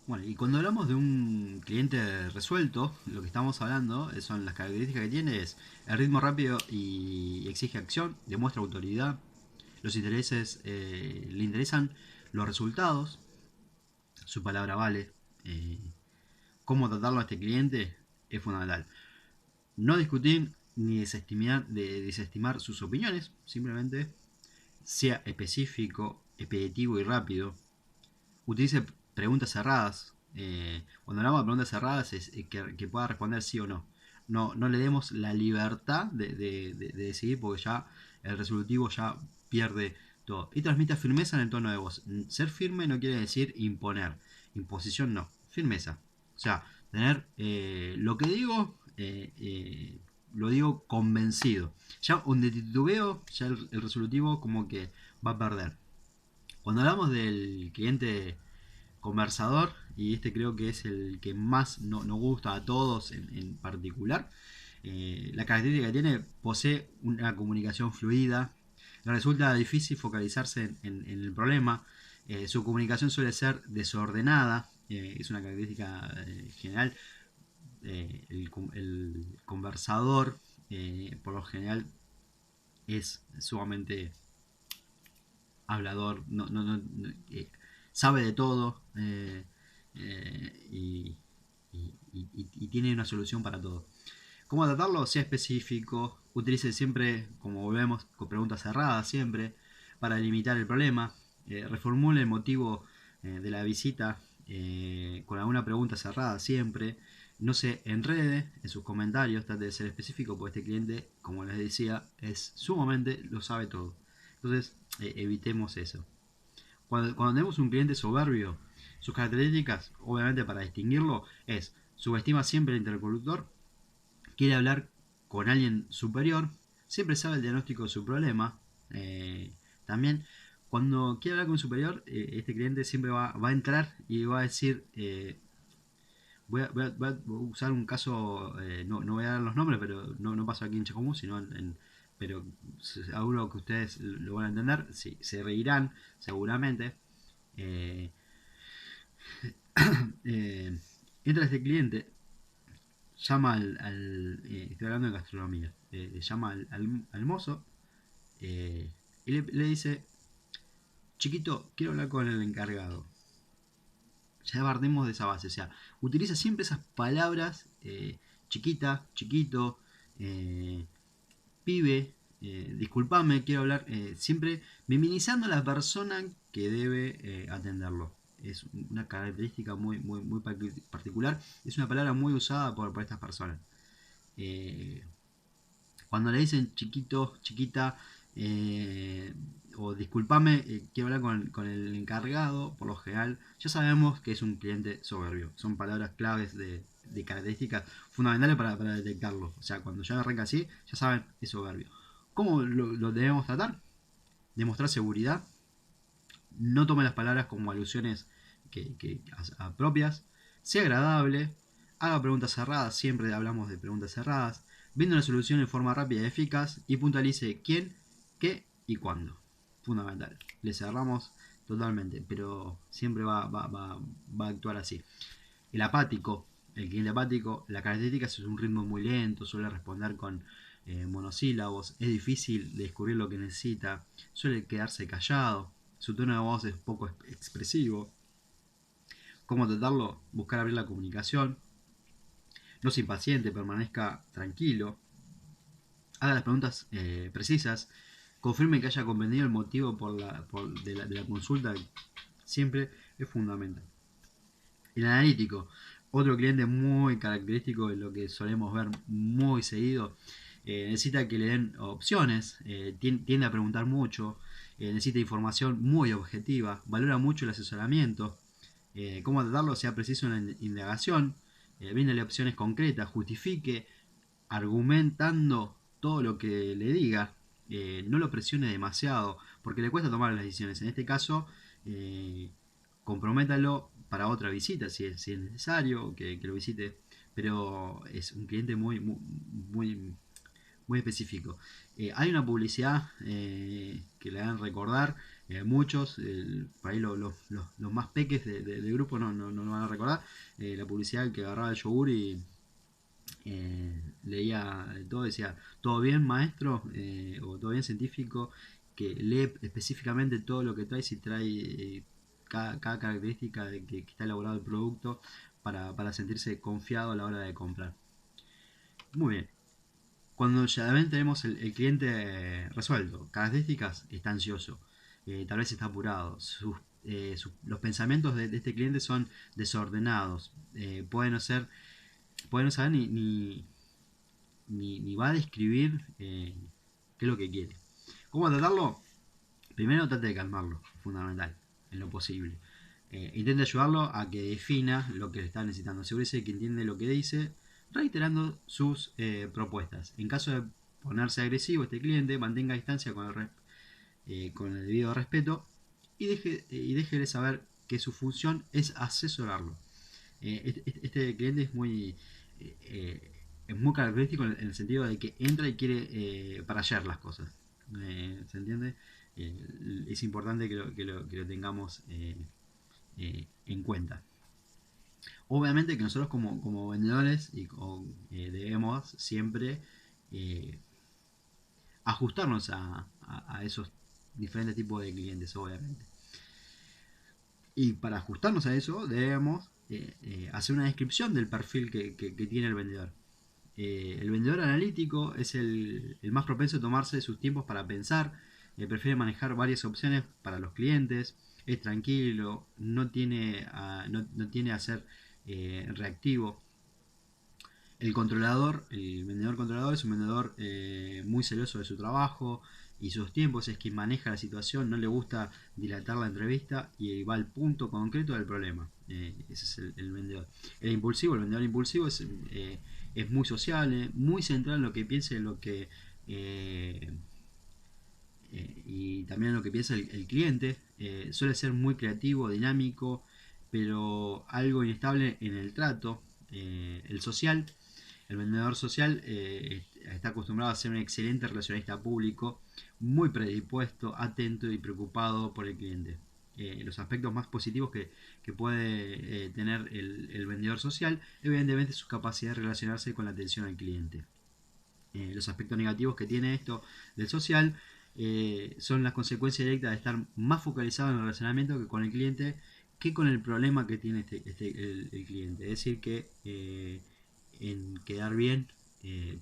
Bueno, y cuando hablamos de un cliente resuelto, lo que estamos hablando son las características que tiene es el ritmo rápido y exige acción, demuestra autoridad, los intereses le interesan los resultados, su palabra vale, eh, cómo tratarlo a este cliente es fundamental. No discutir ni desestimar sus opiniones, simplemente sea específico, expeditivo y rápido. Utilice preguntas cerradas. Cuando hablamos de preguntas cerradas es que pueda responder sí o no. No le demos la libertad de decidir porque ya el resolutivo ya pierde todo. Y transmita firmeza en el tono de voz. Ser firme no quiere decir imponer. Imposición no. Firmeza. O sea, tener lo que digo, lo digo convencido. Ya donde titubeo, ya el resolutivo como que va a perder. Cuando hablamos del cliente conversador, y este creo que es el que más nos gusta a todos en particular, la característica que tiene, posee una comunicación fluida, le resulta difícil focalizarse en el problema, su comunicación suele ser desordenada, es una característica general, el conversador por lo general es sumamente hablador, sabe de todo y tiene una solución para todo. ¿Cómo tratarlo? Sea específico, utilice siempre, como volvemos, con preguntas cerradas siempre, para limitar el problema, reformule el motivo de la visita con alguna pregunta cerrada siempre, no se enrede en sus comentarios, trate de ser específico, porque este cliente, como les decía, es sumamente, lo sabe todo. Entonces, evitemos eso. Cuando tenemos un cliente soberbio, sus características, obviamente para distinguirlo, es subestima siempre el interlocutor, quiere hablar con alguien superior, siempre sabe el diagnóstico de su problema. También, cuando quiere hablar con un superior, este cliente siempre va a entrar y va a decir, voy a usar un caso, no voy a dar los nombres, pero no pasa aquí en Chacomú, sino pero seguro que ustedes lo van a entender, sí, se reirán seguramente. Eh, eh, Entra este cliente, llama estoy hablando de gastronomía, llama al mozo y le dice, chiquito, quiero hablar con el encargado. Ya partimos de esa base, o sea, utiliza siempre esas palabras, chiquita, chiquito, eh, pibe, disculpame, quiero hablar, siempre minimizando a la persona que debe atenderlo. Es una característica muy particular, es una palabra muy usada por estas personas. Eh, Cuando le dicen chiquito, chiquita, eh, o disculpame, quiero hablar con el encargado, por lo general, ya sabemos que es un cliente soberbio. Son palabras claves de características fundamentales para detectarlo. O sea, cuando ya arranca así, ya saben, es soberbio. ¿Cómo lo debemos tratar? Demostrar seguridad. No tome las palabras como alusiones propias. Sea agradable. Haga preguntas cerradas. Siempre hablamos de preguntas cerradas. Viendo una solución en forma rápida y eficaz. Y puntualice quién, qué y cuándo. Fundamental. Le cerramos totalmente. Pero siempre va a actuar así. El apático. El cliente apático. La característica es un ritmo muy lento. Suele responder con monosílabos. Es difícil descubrir lo que necesita. Suele quedarse callado. Su tono de voz es poco expresivo. ¿Cómo tratarlo? Buscar abrir la comunicación. No se impaciente, permanezca tranquilo. Haga las preguntas precisas. Confirme que haya comprendido el motivo de la consulta. Siempre es fundamental. El analítico, otro cliente muy característico de lo que solemos ver muy seguido, necesita que le den opciones, tiende a preguntar mucho, necesita información muy objetiva, valora mucho el asesoramiento, cómo tratarlo, sea preciso en la indagación, bríndale opciones concretas, justifique, argumentando todo lo que le diga, no lo presione demasiado, porque le cuesta tomar las decisiones. En este caso, eh, comprométalo para otra visita, si es necesario que lo visite, pero es un cliente muy específico. Hay una publicidad que le dan recordar, Muchos, por ahí los más peques del grupo no lo van a recordar, la publicidad que agarraba el yogur y leía todo, decía, todo bien maestro, o todo bien científico, que lee específicamente todo lo que trae, si trae cada característica de que está elaborado el producto para sentirse confiado a la hora de comprar. Muy bien. Cuando ya tenemos el cliente resuelto, características, está ansioso, tal vez está apurado, los pensamientos de este cliente son desordenados, puede no saber ni va a describir qué es lo que quiere. ¿Cómo tratarlo? Primero trate de calmarlo, fundamental, en lo posible. Intente ayudarlo a que defina lo que está necesitando. Asegúrese que entiende lo que dice, reiterando sus propuestas. En caso de ponerse agresivo este cliente, mantenga distancia con el debido respeto y déjele saber que su función es asesorarlo. Este cliente es muy característico en el sentido de que entra y quiere para ayer las cosas. ¿Se entiende? Es importante que lo tengamos en cuenta. Obviamente que nosotros como vendedores debemos siempre eh, ajustarnos a esos diferentes tipos de clientes, obviamente. Y para ajustarnos a eso debemos hacer una descripción del perfil que tiene el vendedor. El vendedor analítico es el más propenso a tomarse sus tiempos para pensar, prefiere manejar varias opciones para los clientes, es tranquilo, no tiene a ser reactivo. El vendedor controlador es un vendedor muy celoso de su trabajo y sus tiempos, es quien maneja la situación, no le gusta dilatar la entrevista y va al punto concreto del problema. Ese es el vendedor. El vendedor impulsivo es muy sociable, muy centrado en lo que piensa y eh, y también en lo que piensa el cliente. Suele ser muy creativo, dinámico, pero algo inestable en el trato. El vendedor social está acostumbrado a ser un excelente relacionista público, muy predispuesto, atento y preocupado por el cliente. Los aspectos más positivos que puede tener el vendedor social, evidentemente su capacidad de relacionarse con la atención al cliente. Los aspectos negativos que tiene esto del social son las consecuencias directas de estar más focalizado en el relacionamiento que con el cliente, que con el problema que tiene el cliente. Es decir, que en quedar bien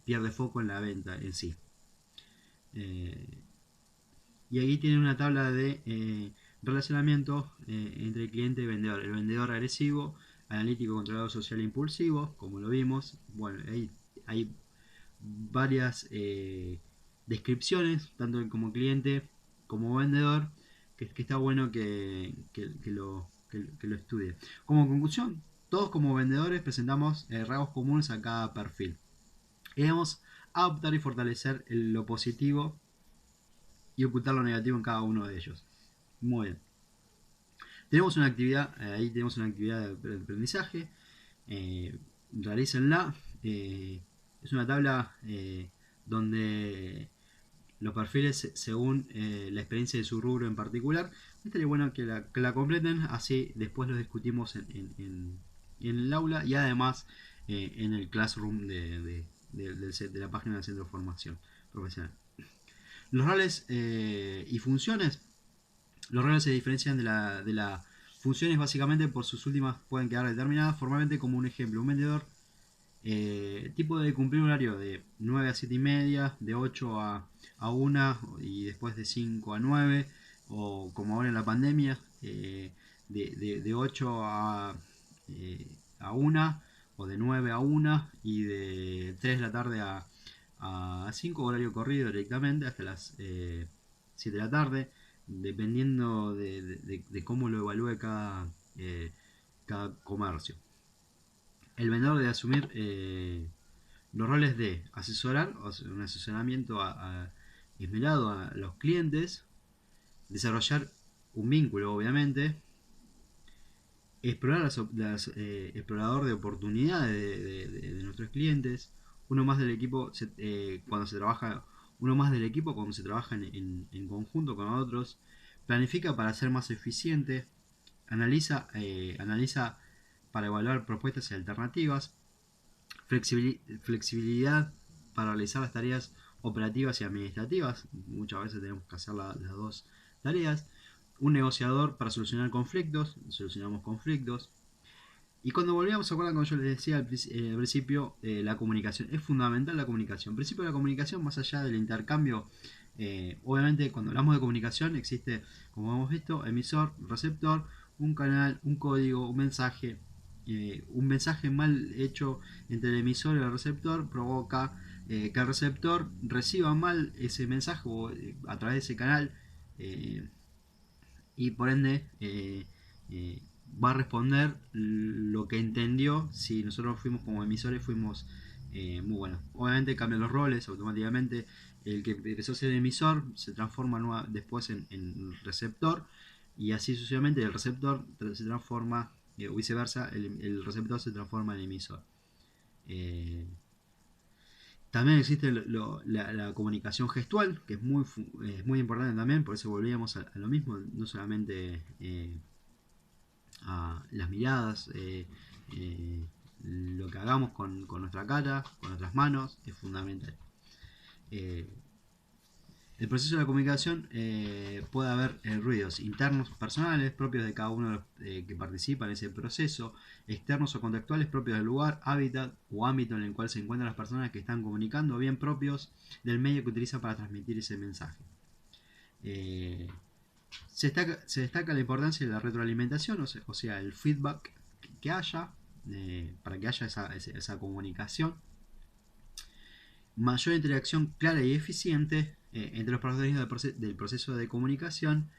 pierde foco en la venta en sí. Y aquí tienen una tabla de relacionamiento entre el cliente y el vendedor. El vendedor agresivo, analítico, controlador, social e impulsivo, como lo vimos. Bueno, ahí hay varias descripciones, tanto como cliente como vendedor, que está bueno que lo estudie. Como conclusión, todos como vendedores presentamos rasgos comunes a cada perfil. Debemos adoptar y fortalecer lo positivo y ocultar lo negativo en cada uno de ellos. Muy bien. Tenemos una actividad, ahí tenemos una actividad de aprendizaje. Realícenla. Es una tabla donde los perfiles según la experiencia de su rubro en particular. Estaría bueno que la completen, así después lo discutimos en el aula y además en el classroom de la página del Centro de Formación Profesional. Los roles y funciones. Los roles se diferencian de la funciones básicamente por sus últimas pueden quedar determinadas formalmente como un ejemplo. Un vendedor tipo de cumplir un horario de 9 a 7 y media, de 8 a 1 y después de 5 a 9, o como ahora en la pandemia, de 8 a 1, o de 9 a 1 y de 3 de la tarde a 5, horario corrido directamente hasta las 7 de la tarde, dependiendo de cómo lo evalúe cada comercio. El vendedor debe asumir los roles de asesorar, o sea, un asesoramiento esmerado a los clientes, desarrollar un vínculo, obviamente, explorador de oportunidades de nuestros clientes, uno más del equipo cuando se trabaja en conjunto con otros, planifica para ser más eficiente, analiza para evaluar propuestas y alternativas, flexibilidad para realizar las tareas operativas y administrativas, muchas veces tenemos que hacer las dos tareas, un negociador para solucionar conflictos, solucionamos conflictos. Y cuando volvíamos, ¿se acuerdan cuando yo les decía al principio, la comunicación? Es fundamental la comunicación. El principio de la comunicación, más allá del intercambio, obviamente cuando hablamos de comunicación existe, como hemos visto, emisor, receptor, un canal, un código, un mensaje. Un mensaje mal hecho entre el emisor y el receptor provoca que el receptor reciba mal ese mensaje o, a través de ese canal, y por ende va a responder lo que entendió. Si nosotros fuimos como emisores, fuimos muy buenos. Obviamente cambian los roles automáticamente. El que empezó a ser emisor se transforma después en receptor, y así sucesivamente el receptor se transforma, o viceversa, el receptor se transforma en emisor. También existe la comunicación gestual, que es muy importante también, por eso volvíamos a lo mismo, no solamente a las miradas, lo que hagamos con nuestra cara, con nuestras manos, es fundamental. Eh, el proceso de la comunicación, puede haber ruidos internos personales propios de cada uno de los que participa en ese proceso, externos o contextuales propios del lugar, hábitat o ámbito en el cual se encuentran las personas que están comunicando, o bien propios del medio que utiliza para transmitir ese mensaje. Se destaca la importancia de la retroalimentación, o sea, el feedback que haya, para que haya esa comunicación. Mayor interacción clara y eficiente entre los protagonistas del proceso de comunicación,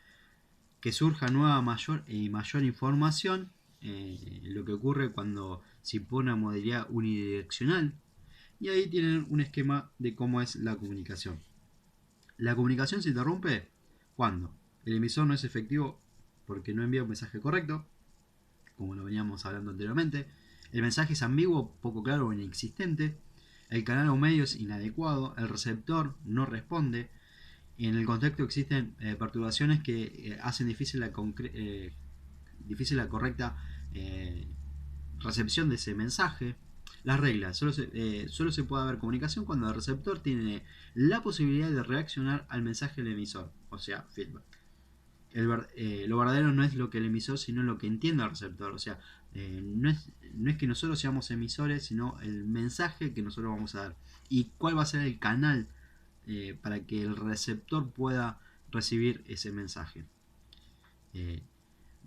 que surja nueva mayor información, lo que ocurre cuando se impone una modalidad unidireccional. Y ahí tienen un esquema de cómo es la comunicación. La comunicación se interrumpe cuando el emisor no es efectivo porque no envía un mensaje correcto, como lo veníamos hablando anteriormente. El mensaje es ambiguo, poco claro o inexistente. El canal o medio es inadecuado. El receptor no responde. En el contexto existen perturbaciones que hacen difícil la correcta recepción de ese mensaje. Las reglas. Solo se puede haber comunicación cuando el receptor tiene la posibilidad de reaccionar al mensaje del emisor, o sea, feedback. Lo verdadero no es lo que el emisor, sino lo que entiende el receptor. O sea, no es que nosotros seamos emisores, sino el mensaje que nosotros vamos a dar. Y cuál va a ser el canal para que el receptor pueda recibir ese mensaje.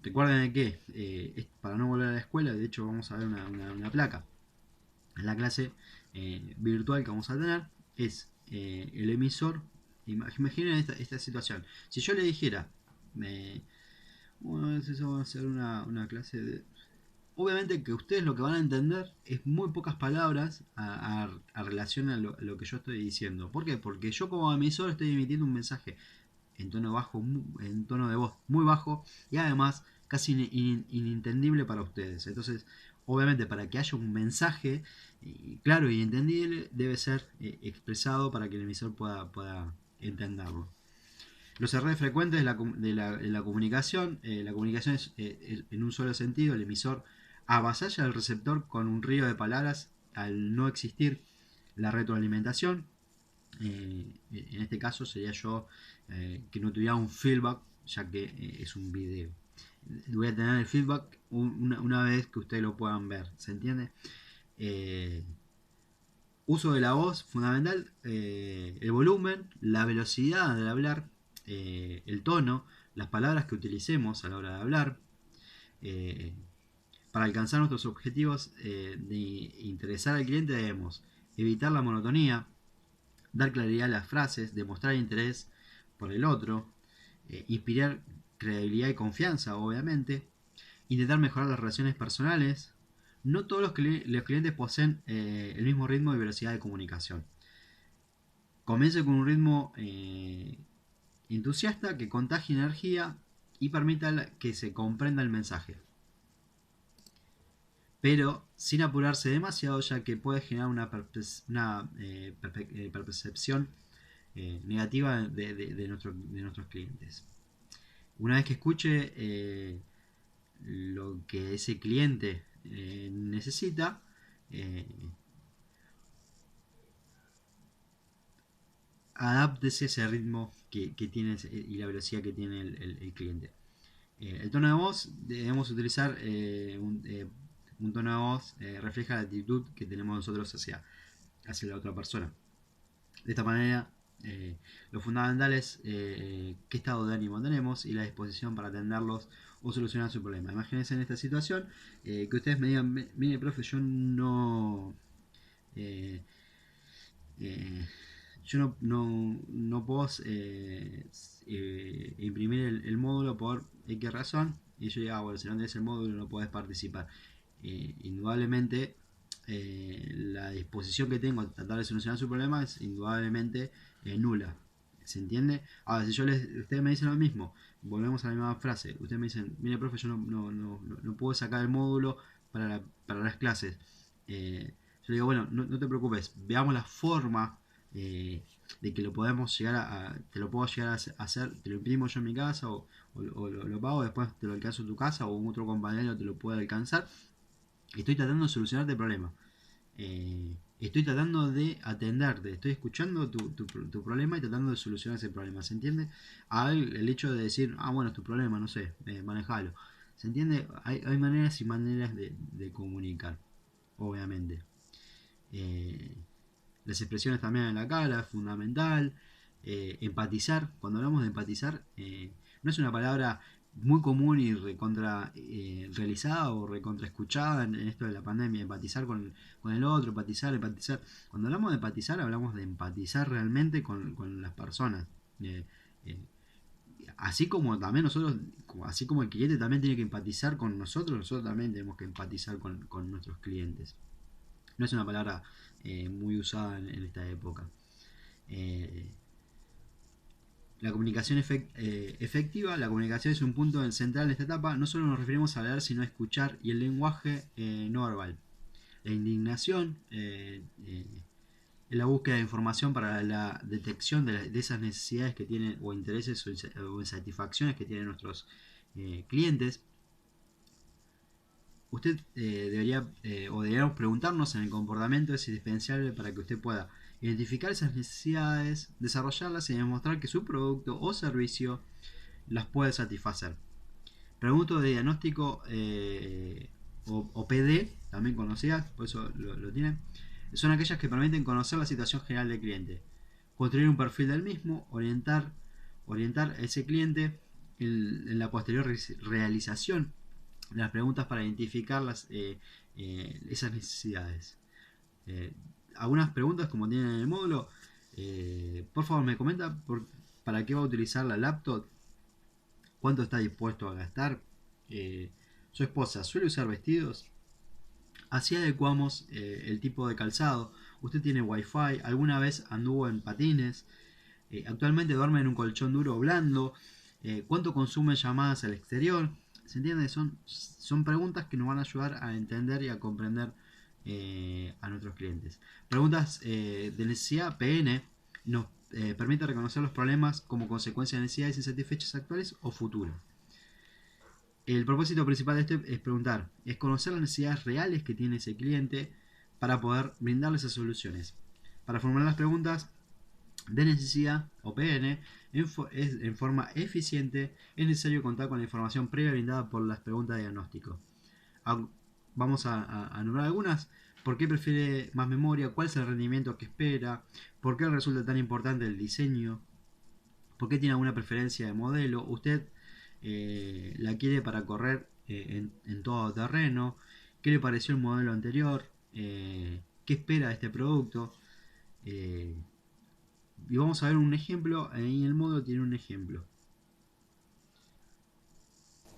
Recuerden que, para no volver a la escuela, de hecho vamos a ver una placa. En la clase virtual que vamos a tener es el emisor. Imaginen esta situación. Si yo le dijera, bueno, eso va a ser una clase de... Obviamente que ustedes lo que van a entender es muy pocas palabras a relación a lo que yo estoy diciendo. ¿Por qué? Porque yo como emisor estoy emitiendo un mensaje en tono bajo, en tono de voz muy bajo, y además casi inintendible para ustedes. Entonces, obviamente, para que haya un mensaje claro y entendible, debe ser expresado para que el emisor pueda entenderlo. Los errores frecuentes de la comunicación. La comunicación es en un solo sentido. El emisor avasalla al receptor con un río de palabras al no existir la retroalimentación. En este caso sería yo que no tuviera un feedback, ya que es un video. Voy a tener el feedback una vez que ustedes lo puedan ver. ¿Se entiende? Uso de la voz, fundamental. El volumen, la velocidad del hablar, el tono, las palabras que utilicemos a la hora de hablar. Para alcanzar nuestros objetivos de interesar al cliente, debemos evitar la monotonía, dar claridad a las frases, demostrar interés por el otro, inspirar credibilidad y confianza, obviamente, intentar mejorar las relaciones personales. No todos los clientes poseen el mismo ritmo y velocidad de comunicación. Comience con un ritmo entusiasta que contagie energía y permita que se comprenda el mensaje, pero sin apurarse demasiado, ya que puede generar una percepción negativa de nuestros clientes. Una vez que escuche lo que ese cliente necesita, eh, adáptese a ese ritmo que tiene y la velocidad que tiene el cliente. El tono de voz, debemos utilizar un tono de voz refleja la actitud que tenemos nosotros hacia la otra persona. De esta manera, lo fundamental es qué estado de ánimo tenemos y la disposición para atenderlos o solucionar su problema. Imagínense en esta situación que ustedes me digan, mire, profe, eh, eh, yo no puedo imprimir el módulo por X razón. Y yo digo, bueno, si no tenés el módulo no podés participar. Indudablemente, la disposición que tengo a tratar de solucionar su problema es indudablemente nula. ¿Se entiende? Ahora, si ustedes me dicen lo mismo, volvemos a la misma frase. Ustedes me dicen, mire, profe, yo no puedo sacar el módulo para las clases. Yo digo, bueno, no te preocupes, veamos la forma eh, de que lo podemos llegar te lo puedo llegar a hacer, te lo imprimo yo en mi casa o lo pago, después te lo alcanzo en tu casa o un otro compañero te lo puede alcanzar. Estoy tratando de solucionarte el problema. Estoy tratando de atenderte, estoy escuchando tu problema y tratando de solucionar ese problema, ¿se entiende? El hecho de decir, bueno, es tu problema, no sé, manejalo. ¿Se entiende? Hay maneras y maneras de comunicar, obviamente. Eh, las expresiones también en la cara, es fundamental. Empatizar, cuando hablamos de empatizar, no es una palabra muy común y recontra realizada o recontra escuchada en esto de la pandemia. Empatizar con el otro, empatizar. Cuando hablamos de empatizar, hablamos de empatizar realmente con las personas. Eh, eh, Así como también nosotros, así como el cliente también tiene que empatizar con nosotros también tenemos que empatizar con nuestros clientes. No es una palabra muy usada en esta época. Eh, la comunicación efectiva, la comunicación es un punto central en esta etapa. No solo nos referimos a leer, sino a escuchar y el lenguaje no verbal. La indignación es la búsqueda de información para la detección de esas necesidades que tienen o intereses o insatisfacciones que tienen nuestros clientes. Usted o deberíamos preguntarnos en el comportamiento es indispensable para que usted pueda identificar esas necesidades, desarrollarlas y demostrar que su producto o servicio las puede satisfacer. Preguntas de diagnóstico o PD, también conocidas, por eso lo tienen, son aquellas que permiten conocer la situación general del cliente, construir un perfil del mismo, orientar a ese cliente en la posterior realización de las preguntas para identificar esas necesidades. Eh, Algunas preguntas como tienen en el módulo, por favor me comenta para qué va a utilizar la laptop, cuánto está dispuesto a gastar, su esposa suele usar vestidos, así adecuamos el tipo de calzado, usted tiene wifi, alguna vez anduvo en patines, actualmente duerme en un colchón duro o blando, cuánto consume llamadas al exterior. ¿Se entiende? Son preguntas que nos van a ayudar a entender y a comprender a nuestros clientes. Preguntas de necesidad PN nos permite reconocer los problemas como consecuencia de necesidades insatisfechas actuales o futuras. El propósito principal de este es preguntar, es conocer las necesidades reales que tiene ese cliente para poder brindarle esas soluciones. Para formular las preguntas de necesidad o PN en forma eficiente, es necesario contar con la información previa brindada por las preguntas de diagnóstico. Vamos a nombrar algunas. ¿Por qué prefiere más memoria? ¿Cuál es el rendimiento que espera? ¿Por qué resulta tan importante el diseño? ¿Por qué tiene alguna preferencia de modelo? ¿Usted la quiere para correr en todo terreno? ¿Qué le pareció el modelo anterior? ¿Qué espera de este producto? Y vamos a ver un ejemplo. Ahí en el módulo tiene un ejemplo.